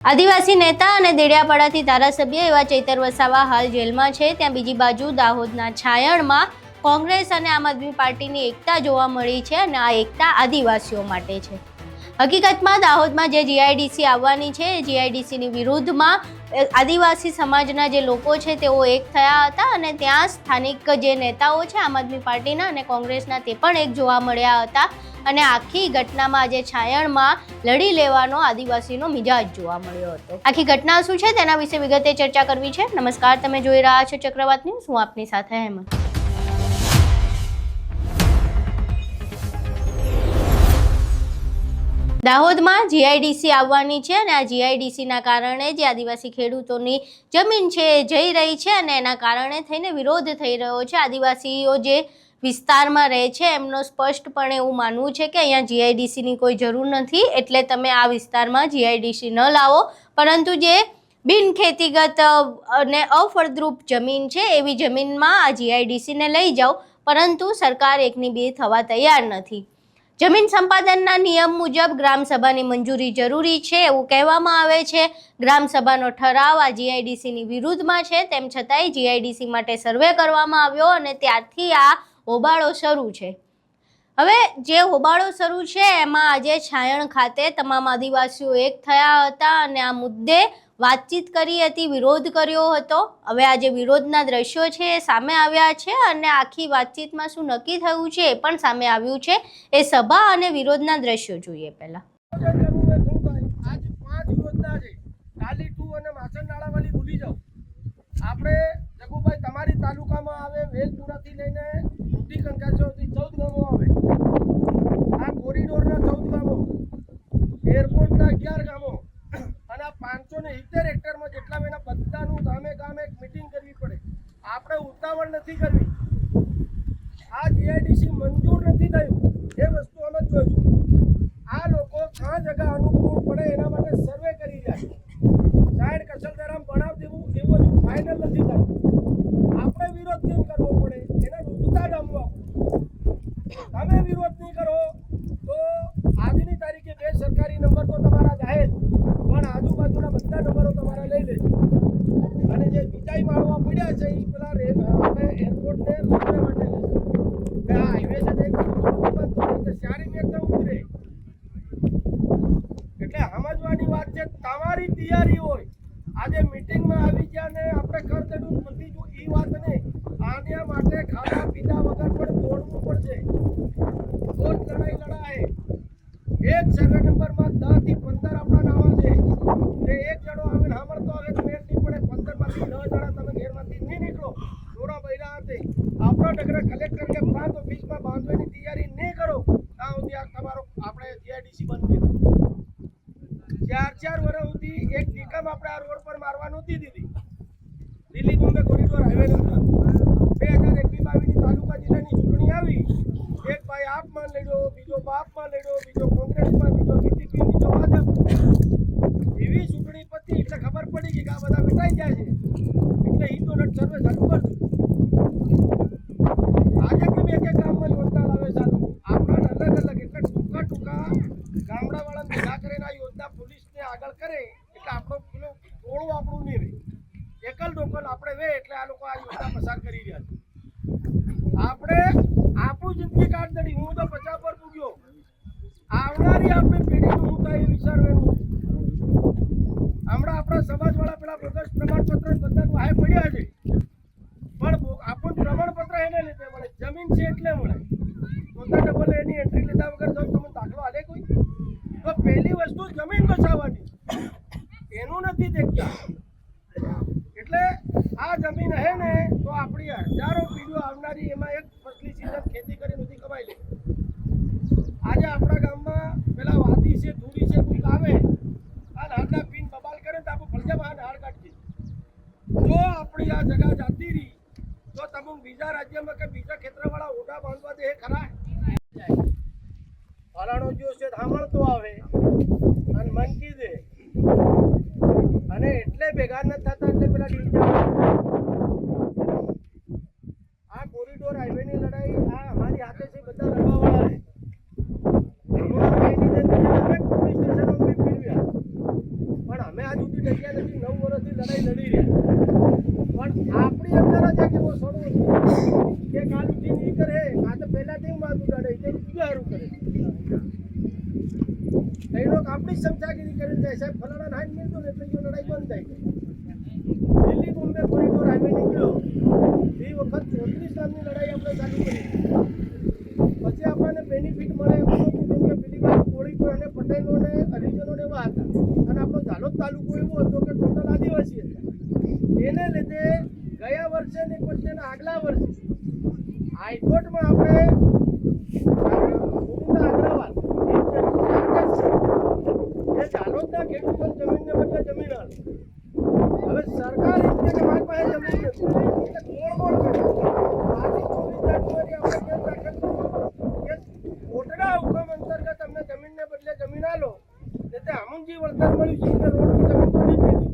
આદિવાસી નેતા અને દેડિયાપાડાથી ધારાસભ્ય એવા ચૈતર વસાવા હાલ જેલમાં છે। ત્યાં બીજી બાજુ દાહોદના છાયણમાં કોંગ્રેસ અને આમ આદમી પાર્ટીની એકતા જોવા મળી છે અને આ એકતા આદિવાસીઓ માટે છે। હકીકતમાં દાહોદમાં જે જીઆઈડીસી આવવાની છે એ જીઆઈડીસીની વિરુદ્ધમાં આદિવાસી સમાજના જે લોકો છે તેઓ એક થયા હતા અને ત્યાં સ્થાનિક જે નેતાઓ છે આમ આદમી પાર્ટીના અને કોંગ્રેસના તે પણ એક જોવા મળ્યા હતા અને આખી ઘટનામાં આજે છાયણમાં લડી લેવાનો આદિવાસીનો મિજાજ જોવા મળ્યો હતો। આખી ઘટના શું છે તેના વિશે વિગતે ચર્ચા કરવી છે। નમસ્કાર, તમે જોઈ રહ્યા છો ચક્રવાત ન્યૂઝ, હું આપની સાથે હેમંત। દાહોદમાં જીઆઈડીસી આવવાની છે અને આ જીઆઈડીસીના કારણે જે આદિવાસી ખેડૂતોની જમીન છે એ જઈ રહી છે અને એના કારણે થઈને વિરોધ થઈ રહ્યો છે। આદિવાસીઓ જે વિસ્તારમાં રહે છે એમનો સ્પષ્ટપણે એવું માનવું છે કે અહીંયા જીઆઈડીસીની કોઈ જરૂર નથી, એટલે તમે આ વિસ્તારમાં જીઆઈડીસી ન લાવો, પરંતુ જે બિનખેતીગત અને અફળદ્રુપ જમીન છે એવી જમીનમાં આ જીઆઈડીસીને લઈ જાઓ, પરંતુ સરકાર એકની બે થવા તૈયાર નથી। જમીન સંપાદનના નિયમ મુજબ ગ્રામસભાની મંજૂરી જરૂરી છે એવું કહેવામાં આવે છે। ગ્રામસભાનો ઠરાવ આ જીઆઈડીસીની વિરુદ્ધમાં છે, તેમ છતાંય જીઆઈડીસી માટે સર્વે કરવામાં આવ્યો અને ત્યારથી આ હોબાળો શરૂ છે। હવે જે હોબાળો શરૂ છે એમાં આજે છાયણ ખાતે તમામ આદિવાસીઓ એક થયા હતા અને આ મુદ્દે વાતચીત કરી હતી, વિરોધ કર્યો હતો। હવે આ જે વિરોધના દ્રશ્યો છે એ સામે આવ્યા છે અને આખી વાતચીતમાં શું નક્કી થયું છે એ પણ સામે આવ્યું છે। એ સભા અને વિરોધના દ્રશ્યો જોઈએ પહેલા। આપણે જગુભાઈ તમારી તાલુકામાં આવે વેલપુરાથી લઈને મોટી કંકાસો સુધી 14 ગામો આવે। આ કોરિડોરના 14 ગામો, એરપોર્ટના 11 ગામો અને 570 હેક્ટરમાં જેટલા એના બધાનું ગામે ગામે એક મિટિંગ કરવી પડે। આપણે ઉતાવળ નથી કરવી। આ જીઆઈડીસી મંજૂર નથી થયું એ વસ્તુ અમે જોઈશું। આ લોકો ક્યાં જગ્યા અનુકૂળ પડે એના માટે સર્વે કરી જાય। સાઈડ કસલદરામ બનાવ દેવું એવું ફાઇનલ નથી થાય। આપણે વિરોધ કેમ કરવો પડે એને વિરુદ્ધતા ડામવા પડે। તમે વિરોધ નહીં કરો તો આજની તારીખે 2 સરકારી નંબર તો તમારા જાહેર, પણ આજુબાજુના બધા નંબરો તમારા લઈ લેજો અને જે બીજાઈ માળવા પડ્યા છે એ પેલા આપણે એરપોર્ટને રોકવા માટે લેશે। આ હાઈવે છે તે શારી એકદમ ઉતરે એટલે સમજવાની વાત છે। તમારી તૈયારી હોય આજે મીટિંગમાં આવી ગયા ને આપણે કર દેવું નથી જો એ વાત નહીં, આના માટે ખાવા પીધા વગર પણ દોડવું પડશે। તો જ લડાઈ લડાય। એક સર્વે નંબરમાં 10 થી 15 આપણા નાવા છે, તે એક જણો આવીને સાંભળતો હવે મેળ નહીં પડે, 15 માંથી 10 જણા તમે ઘેરમાંથી નહીં નીકળો, થોડા બૈરા હશે આપણો નગર કલેક્ટર કે પ્રાંત ઓફિસમાં બાંધવાની તૈયારી નહીં કરો ત્યાં સુધી આ તમારો આપણે જીઆઈડીસી બંધ કરી 4 વર્ષ સુધી એક ટીકમ આપણે આ રોડ પર મારવા નહોતી દીધી। Delhi Bombay corridor highway number 2021-22ની તાલુકા જિલ્લાની ચૂંટણી આવી, એક ભાઈ આપમાં લડ્યો, બીજો બાપમાં લડ્યો, બીજો કોંગ્રેસમાં, બીજો બીજેપી, બીજો ભાજપ। એવી ચૂંટણી પતી એટલે ખબર પડી કે આ બધા વેટાઈ જાય છે એટલે હિન્દુ નટ સર્વે ચાલુ કરશું। આજે કેમ એક ગામમાં યોજના લાવે ચાલુ આપણા અલગ અલગ એટલે ટૂંકા ગામડાવાળાને ભેગા કરીને આ યોજના પોલીસને આગળ કરે એટલે આપણો પેલું ટોળું આપણું નહીં રહે। એકલ ડોકલ આપણે વે એટલે આ લોકો આ યોજના પસાર કરી રહ્યા છે। આપણે આપણું જિંદગી કાઢી, હું તો 50 પર પૂગ્યો, આવનારી આપણી પેઢીનું હું તો એ વિચારવાનું છે। હમણાં આપણા સમાજવાળા પેલા બોગસ પ્રમાણપત્ર બધાનું હાય પડ્યા છે, પણ આપણું પ્રમાણપત્ર એને લીધે મળે, જમીન છે એટલે મળે। પોતા ડબલ એની એન્ટ્રી લીધા વગર જો તમે દાખલો હાલે કોઈ, તો પહેલી વસ્તુ જમીન બચાવવાની, એનું નથી દેખતા। એટલે આ જમીન હે ને તો આપણી હજારો પીઢીઓ આવનારી એમાં એક ફસલી સીઝન ખેતી કરી નથી કમાઈ લે। આજે આપણા ગામમાં પેલા વાદી છે, ધૂળી છે, કોઈ આવે અને હાડના પીન બબાલ કરે તો આપણે ફળજામાં હાડ કાઢીએ। જો આપણી આ જગા જાતી રહી તો તમે બીજા રાજ્યમાં કે બીજા ક્ષેત્રવાળા ઓઢા બાંધવા દે ખરા? ફલાણો જો છે સાંભળતો આવે અને મનકી દે અને એટલે ભેગા ન થતા એટલે પેલા આ કોરિડોર હાઈવેની લડાઈ આ અમારી હાથે છે, બધા લડવાવાળા છે। પોલીસ સ્ટેશનો પણ અમે આજે સુધી જગ્યા નથી, 9 વર્ષથી લડાઈ લડી રહ્યા, પણ આપણી અંદર જ એક એવો સડો છે કે કાલ ઉઠી નહીં કરે, આ તો પહેલાથી માથું લડાઈ તે બીજું સારું કરે, એ લોકો આપણી જ સમજાગીરી કરીને જાય, સાહેબ ફલાણા હાથ મિલતો ને એટલે જો લડાઈ બંધ થાય. દિલ્હી બોમ્બે કોરિડોર હાઈવે નીકળ્યો એ વખત 34 નામની લડાઈ આપણે ચાલુ કરી, પછી આપણને બેનિફિટ મળે એવું નહોતું, કેમ કે પેલી બાજુ કોળીપુર અને પટેલોને હરિજનોને એવા હતા, અને આપણો ઝાલોદ તાલુકો એવો હતો કે ટોટલ આદિવાસી હતા. એને લીધે ગયા વર્ષે ને પછી આગલા વર્ષે હાઈકોર્ટમાં આપણે ગોવિંદા અગ્રવાલ એ ઝાલોદના ખેડૂતો જમીનને બદલે જમીન આવે. હવે સરકાર એમ કે મારી પાસે જમીન નથી એટલે તોડફોડ કરે. આથી 24 જાન્યુઆરી આપણે કેમ દાખલ કર્યું કે કોટડા હુકમ અંતર્ગત અમને જમીનને બદલે જમીન આલો, એટલે અમુક જે વળતર મળ્યું છે કે રોડની જમીન તો નહીં લીધી,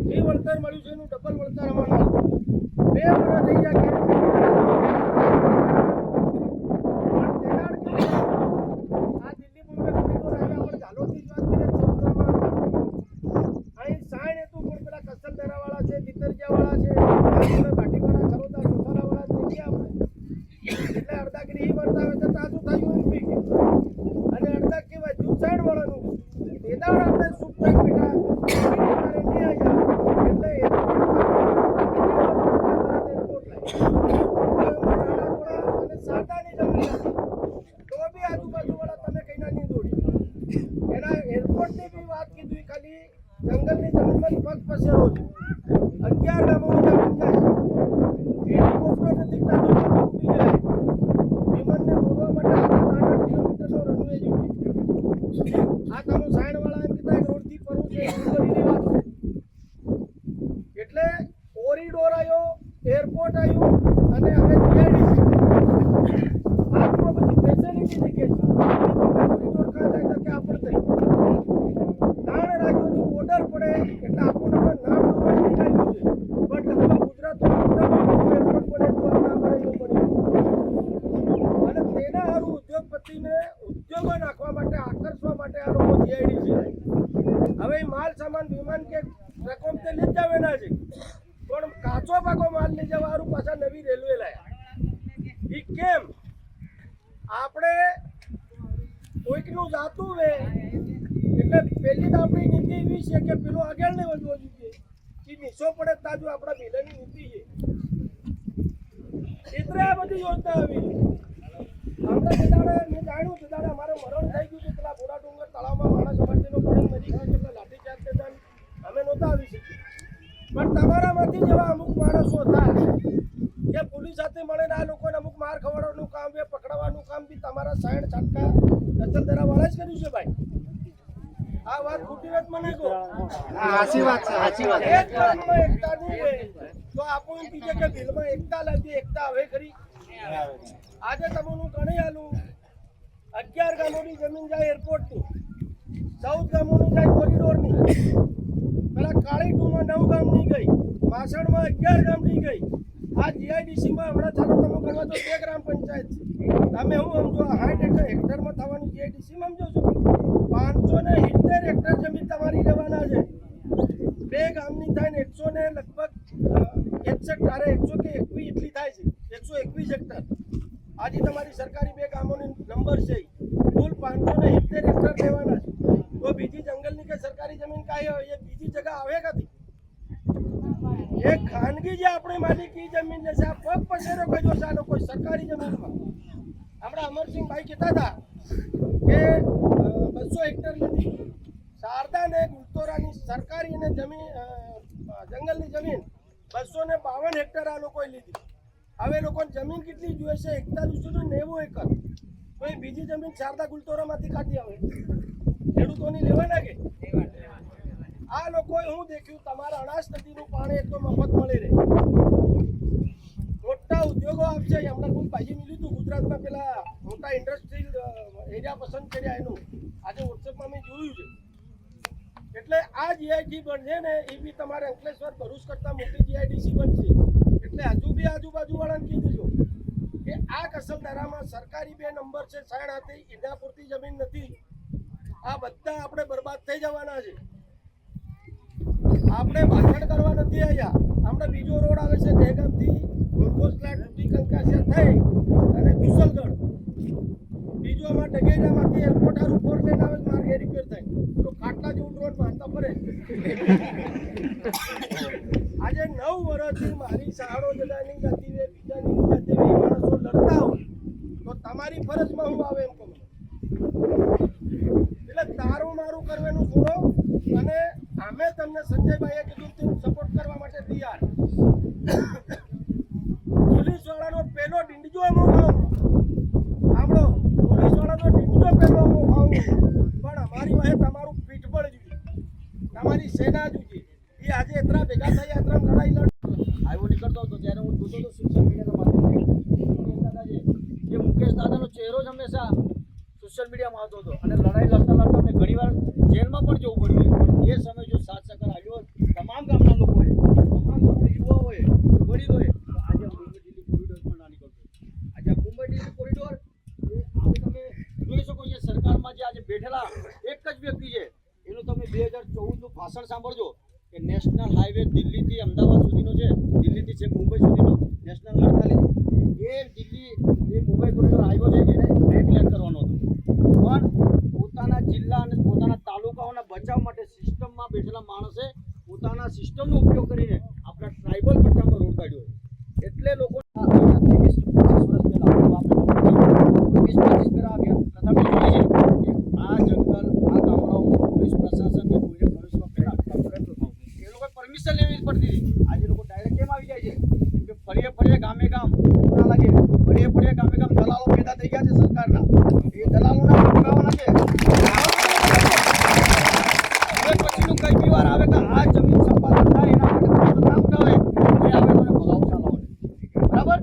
જે વળતર મળ્યું છે એનું ડબલ વળતર અમારે આલો. 2 વર્ષ થઈ ગયા કે આ દિલ્હી બોમ્બે કોરિડોર હાઈવે આપણે ઝાલોદની જ વાત કરીએ, સૌદામાં અહીં સાઈન હતું પણ પેલા કસલદરાવાળા છે, તિતરજાવાળા છે, ભાટીવાળા, ખરોદા, ચોસાલાવાળા નથી આપણે, એટલે અડધા ગીરી વર્તાવે તો તાજું થયું એમ પી ગયું, અને અડધા કહેવાય જુસાણવાળાનું એ દાડ આપણે સુખ થાય બેટા મારે નહીં આવ્યા એટલે અને સાદાની જમીન તો બી આજુબાજુવાળા તમે કઈ ના નહીં દોડી. એના એરપોર્ટની બી વાત કીધી, ખાલી જંગલની જમીનમાં જ પગ પસેરો છે, 11 ગામોની જમીન જાય, હેલિકોપ્ટર નથી તાતો ઉડી જાય, વિમાનને દોડવા માટે 8 કિલોમીટરનો રનવે જોઈએ. આ તમે સાઈડવાળા એમ કીધા રોડથી પરવું છે એની વાત છે. એટલે કોરિડોર આવ્યો, એરપોર્ટ આવ્યું, અને હવે જીઆઈડીસી આટલો બધી ફેસિલિટી થઈ ગઈ છે. કોરિડોર કાં જાય તો કે આપણે થઈ 3 રાજ્યોની બોર્ડર પડે એટલે આપણને નામ ડોમેસ્ટિક આવ્યું છે, પણ લગભગ ગુજરાતમાં મોટામાં એરપોર્ટ પડે તો આપણે એવું પડ્યું, અને તેના હારું ઉદ્યોગપતિને ઉદ્યોગો નાખવા માટે, આકર્ષવા માટે આ લોકો જીઆઈડીસી લાવી. હવે માલ સામાન વિમાન કે રકમ તે લઈ જ જવાના છે, પણ કાચો પાકો માલ લઈ જવા હારું પાછા નવી રેલવે લાયા. એ કેમ? આપણે કોઈકનું જાતું હોય એટલે પહેલી તો આપણી નીતિ એવી છે કે પેલો આગળ નહીં વધવો જોઈએ, એ નીચો પડે તાજુ આપણા બિલાની નીતિ છે. એટલે આ બધી યોજના આવી. આપણે દાડે મેં જાણ્યું કે દાડે અમારે મરણ થઈ ગયું છે, પેલા બોડા ડુંગર તળાવમાં માણસ અમારથી પડે મરી ગયો, એટલે લાઠીચાર્જ થતા અમે નહોતા આવી શકીએ, પણ તમારામાંથી જેવા અમુક માણસો હતા કે પોલીસ સાથે મળીને આ લોકોને અમુક માર ખવડાવવાનું કામ, બે પકડવાનું કામ બી તમારા સાઈડ છાટકા દચલદરાવાળા જ કર્યું છે ભાઈ. આ વાત ખોટી વાત મને કહો, સાચી વાત છે, સાચી વાત. એક ગામમાં એકતા નહીં હોય તો આપણને કીધે કે દિલમાં એકતા લાગી, એકતા હવે ખરી. આજે તમને ગણી આલું 11 ગામોની જમીન જાય એરપોર્ટની, 14 ગામોની જાય કોરિડોરની, પેલા કાળી ટુમાં 9 ગામની ગઈ, માસણમાં 11 ગામની ગઈ. આ જીઆઈડીસીમાં હમણાં ચાલો તમે ગણવા તો 2 ગ્રામ પંચાયત છે. તમે હું સમજો 60 હેક્ટરમાં થવાની જીઆઈડીસીમાં સમજો છો 570 હેક્ટર જમીન તમારી લેવાના છે. 2 ગામની થાય ને 100 ને લગભગ 121 એટલી થાય છે, 121 હેક્ટર. આજે તમારી સરકારી 2 ગામોની નંબર છે, કુલ 570 હેક્ટર લેવાના છે. તો બીજી જંગલની કે સરકારી જમીન કાંઈ હોય એ બીજી જગ્યા આવે કાથી? એ ખાનગી જે આપણી માલિકી જમીન છે, આ પગ પસેરો કર્યો છે આ લોકો સરકારી જમીનમાં. હમણાં અમરસિંહભાઈ કહેતા હતા કે 200 હેક્ટર લીધી, શારદા ને ગુલતોરાની સરકારી અને જમીન જંગલની જમીન 252 હેક્ટર આ લોકોએ લીધી. હવે લોકોને જમીન કેટલી જોઈએ છે? 4190 એકર. તો એ બીજી જમીન શારદા ગુલતોરામાંથી કાઢી આવે, ખેડૂતોની લેવાના કે આ લોકોએ હું દેખ્યું, તમારા અનાજ નદીનું પાણી એકદમ મફત મળી રહે, મોટા ઉદ્યોગો આપશે. હમણાં કોઈ ભાજી મળ્યું હતું ગુજરાતમાં, પેલા મોટા ઇન્ડસ્ટ્રીયલ એરિયા પસંદ કર્યા એનું આજે વોટ્સએપમાં મેં જોયું છે. એટલે આ જીઆઈડી બનશે ને એ બી તમારે અંકલેશ્વર ભરૂચ કરતા મોટી જીઆઈડીસી બનશે. એટલે હજુ બી આજુબાજુવાળાને કહી દેજો કે આ કસલદરામાં સરકારી 2 નંબર છે, સાઈડ હતી એના પૂરતી જમીન નથી. આ બધા આપણે બરબાદ થઈ જવાના છે. આપણે ભાષણ કરવા નથી આવ્યા. આપણે બીજો રોડ આવે છે દહેગામથી ગોલકોસલાટ સુધી કંકાસિયા થઈ અને કુશલગઢ. બીજો અમારા ડગેડામાંથી એરપોર્ટ હારું 4 લેન આવે માર્ગ એ રિપેર થાય તો ખાટલા જેવું રોડ માનતા ફરે. આજે 9 વર્ષથી મારી શાળો જડાની ગતિ રે બીજાની ગતિ રે માણસો લડતા હોય તો તમારી ફરજમાં હું આવે એમ કહું. એટલે તારું મારું કરવાનું છોડો અને અમે તમને સંજયભાઈએ કીધું કે સપોર્ટ કરવા માટે તૈયાર. પોલીસ વાળાનો પેલો ડીંડજો અમો ખાઉં આપણો પોલીસ વાળાનો ડીંડજો પેલો અમો ખાઉં પણ અમારી વાહે તમારું પીઠબળ જોઈએ, તમારી સેના જોઈએ. એ આજે એટલા ભેગા થઈ એટલા લડાઈ લડ આવ્યો નીકળતો હતો ત્યારે હું જોતો હતો સોશિયલ મીડિયાના માધ્યમથી જે મુકેશ દાદાનો ચહેરો જ હંમેશા સોશિયલ મીડિયામાં આવતો હતો અને લડાઈ લડતા લડતા અમને ઘણીવાર જેલમાં પણ જવું પડ્યું. પણ એ સમય જો સાથ સહકાર આવ્યો તમામ ગામના લોકોએ, તમામ ગામના યુવાઓએ, વડીલોએ, તો આજે મુંબઈ દિલ્હી કોરિડોર પણ ના નીકળતો. આજે આ મુંબઈ દિલ્હી કોરિડોર એ આજે તમે જોઈ શકો છો સરકારમાં જે આજે બેઠેલા એક જ વ્યક્તિ છે એનું તમે 2014નું ભાષણ સાંભળજો કે નેશનલ હાઈવે દિલ્હીથી અમદાવાદ સુધીનો છે, દિલ્હીથી છેક મુંબઈ સુધીનો નેશનલ 48 એ દિલ્હી એ મુંબઈ કોરિડોર હાઈવે છે એને રેડ લેક કરવાનો હતો. પણ પોતાના જિલ્લા અને પોતાના તાલુકાઓના બચાવ માટે સિસ્ટમમાં બેઠેલા માણસે પોતાના સિસ્ટમનો ઉપયોગ કરીને આપણા ટ્રાઇબલ પટ્ટામાં રોડ કાઢ્યો. એટલે લોકો 20-25 વર્ષ પહેલાં આપણે 20-25 પહેલાં આવ્યા તમે જોઈએ છે કે આ જંગલ આ ગામડાઓમાં પોલીસ પ્રશાસનને કોઈને પ્રવેશમાં પહેલાં એ લોકો પરમિશન લેવી પડતી હતી. આજે લોકો ડાયરેક્ટ કેમ આવી જાય છે કે ફરીએ ફરીએ ગામે ગામ ના લાગે, ફરીએ ફરીએ ગામે ગામ દલાલો પેદા થઈ ગયા છે સરકારના. એ દલાલોના ભોગવવાના છે. હવે પછીનું કઈ બી વાર આવે કે આ જમીન સંપાદન થાય એના માટે પ્રશ્ન ના ઉઠાવે એ આવે મને ભગાવ ચાલવાનો બરાબર.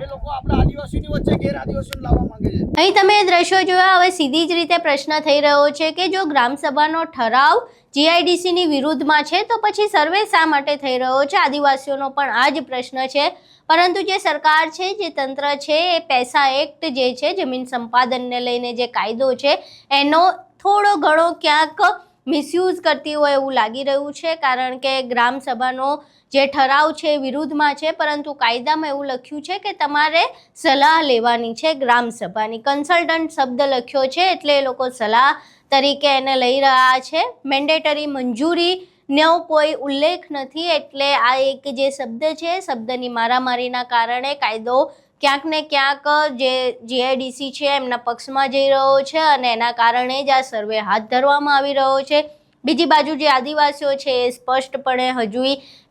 એ લોકો આપણા આદિવાસીની વચ્ચે ગેર આદિવાસીઓને લાવવા માંગે છે. અહીં તમે એ દ્રશ્યો જોયા. હવે સીધી જ રીતે પ્રશ્ન થઈ રહ્યો છે કે જો ગ્રામસભાનો ઠરાવ જીઆઈડીસીની વિરુદ્ધમાં છે તો પછી સર્વે શા માટે થઈ રહ્યો છે? આદિવાસીઓનો પણ આ જ પ્રશ્ન છે. પરંતુ જે સરકાર છે, જે તંત્ર છે, એ પૈસા એક્ટ જે છે જમીન સંપાદનને લઈને જે કાયદો છે એનો થોડો ઘણો ક્યાંક મિસયુઝ કરતી હોય એવું લાગી રહ્યું છે. કારણ કે ગ્રામસભાનો જે ઠરાવ છે વિરુદ્ધમાં છે પરંતુ કાયદામાં એવું લખ્યું છે કે તમારે સલાહ લેવાની છે ગ્રામસભાની. કન્સલ્ટન્ટ શબ્દ લખ્યો છે એટલે એ લોકો સલાહ તરીકે એને લઈ રહ્યા છે. મેન્ડેટરી મંજૂરીનો કોઈ ઉલ્લેખ નથી. એટલે આ એક જે શબ્દ છે શબ્દની મારામારીના કારણે કાયદો ક્યાંક ને ક્યાંક જે જીઆઈડીસી છે એમના પક્ષમાં જઈ રહ્યો છે અને એના કારણે જ આ સર્વે હાથ ધરવામાં આવી રહ્યો છે. બીજી બાજુ જે આદિવાસીઓ છે એ સ્પષ્ટપણે હજુ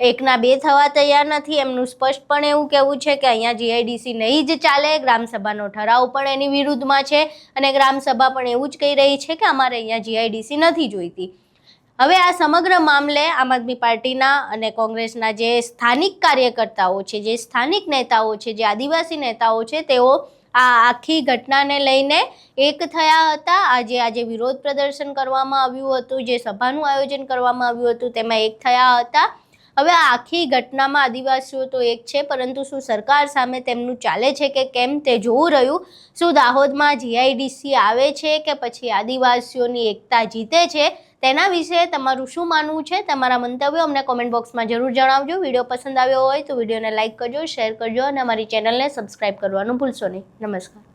એકના બે થવા તૈયાર નથી. એમનું સ્પષ્ટપણે એવું કહેવું છે કે અહીંયા જીઆઈડીસી નહીં જ ચાલે. ગ્રામસભાનો ઠરાવ પણ એની વિરુદ્ધમાં છે અને ગ્રામસભા પણ એવું જ કહી રહી છે કે અમારે અહીંયા જીઆઈડીસી નથી જોઈતી. હવે આ સમગ્ર મામલે આમ આદમી પાર્ટીના અને કોંગ્રેસના જે સ્થાનિક કાર્યકર્તાઓ છે, જે સ્થાનિક નેતાઓ છે, જે આદિવાસી નેતાઓ છે, તેઓ આ આખી ઘટનાને લઈને એક થયા હતા. આજે વિરોધ પ્રદર્શન કરવામાં આવ્યું હતું, જે સભાનું આયોજન કરવામાં આવ્યું હતું તેમાં એક થયા હતા. હવે આ આખી ઘટનામાં આદિવાસીઓ તો એક છે પરંતુ શું સરકાર સામે તેમનું ચાલે છે કે કેમ તે જોવું રહ્યું. શું દાહોદમાં જીઆઈડીસી આવે છે કે પછી આદિવાસીઓની એકતા જીતે છે? તેના વિશે તમારું શું માનવું છે? તમારા મંતવ્યો અમને કોમેન્ટ બોક્સમાં જરૂર જણાવજો. વિડીયો પસંદ આવ્યો હોય તો વિડીયોને લાઇક કરજો, શેર કરજો અને અમારી ચેનલને સબસ્ક્રાઈબ કરવાનું ભૂલશો નહીં. નમસ્કાર.